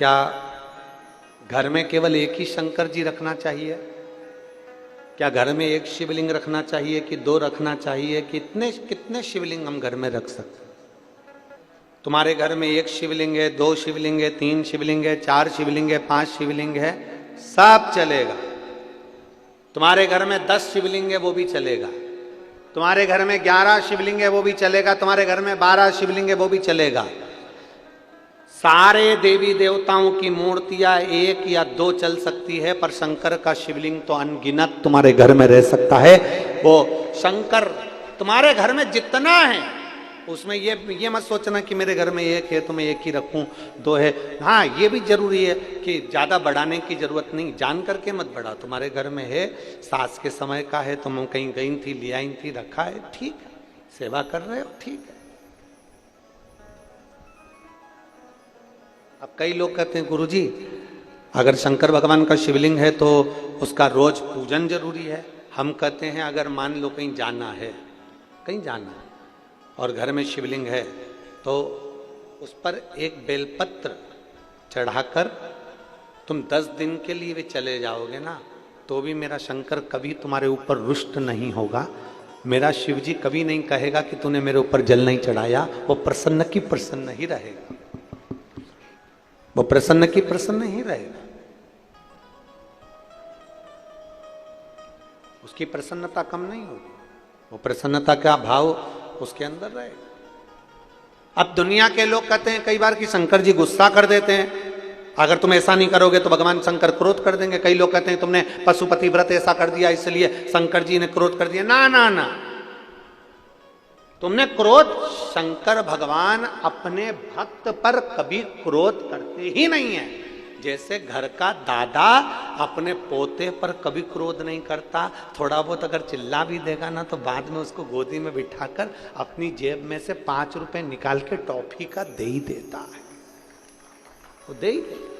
क्या घर में केवल एक ही शंकर जी रखना चाहिए? क्या घर में एक शिवलिंग रखना चाहिए कि दो रखना चाहिए? कितने कितने शिवलिंग हम घर में रख सकते? तुम्हारे घर में एक शिवलिंग है, दो शिवलिंग है, तीन शिवलिंग है, चार शिवलिंग है, पांच शिवलिंग है, सब चलेगा। तुम्हारे घर में 10 शिवलिंग है, वो भी चलेगा। तुम्हारे घर में 11 शिवलिंग है, वो भी चलेगा। तुम्हारे घर में 12 शिवलिंग है, वो भी चलेगा। सारे देवी देवताओं की मूर्तियां एक या दो चल सकती है, पर शंकर का शिवलिंग तो अनगिनत तुम्हारे घर में रह सकता है। वो शंकर तुम्हारे घर में जितना है उसमें ये मत सोचना कि मेरे घर में एक है तो मैं एक ही रखूं, दो है। हाँ, ये भी जरूरी है कि ज्यादा बढ़ाने की जरूरत नहीं, जान करके मत बढ़ा। तुम्हारे घर में है, सास के समय का है, तुम कहीं गई थी, ले आई थी, रखा है, ठीक है, सेवा कर रहे हो, ठीक है। अब कई लोग कहते हैं गुरुजी अगर शंकर भगवान का शिवलिंग है तो उसका रोज पूजन जरूरी है। हम कहते हैं अगर मान लो कहीं जाना है, कहीं जाना है और घर में शिवलिंग है तो उस पर एक बेलपत्र चढ़ाकर तुम 10 दिन के लिए भी चले जाओगे ना, तो भी मेरा शंकर कभी तुम्हारे ऊपर रुष्ट नहीं होगा। मेरा शिवजी कभी नहीं कहेगा कि तूने मेरे ऊपर जल नहीं चढ़ाया। वो प्रसन्न की प्रसन्न ही रहेगा, वो प्रसन्न की प्रसन्न ही रहेगा। उसकी प्रसन्नता कम नहीं होगी, वो प्रसन्नता का भाव उसके अंदर रहेगा। अब दुनिया के लोग कहते हैं कई बार कि शंकर जी गुस्सा कर देते हैं, अगर तुम ऐसा नहीं करोगे तो भगवान शंकर क्रोध कर देंगे। कई लोग कहते हैं तुमने पशुपति व्रत ऐसा कर दिया इसलिए शंकर जी ने क्रोध कर दिया। ना ना ना, तुमने क्रोध, शंकर भगवान अपने भक्त पर कभी क्रोध करते ही नहीं है। जैसे घर का दादा अपने पोते पर कभी क्रोध नहीं करता, थोड़ा बहुत अगर चिल्ला भी देगा ना तो बाद में उसको गोदी में बिठाकर अपनी जेब में से 5 रुपए निकाल के टॉफी का दे ही देता है, वो दे ही देता।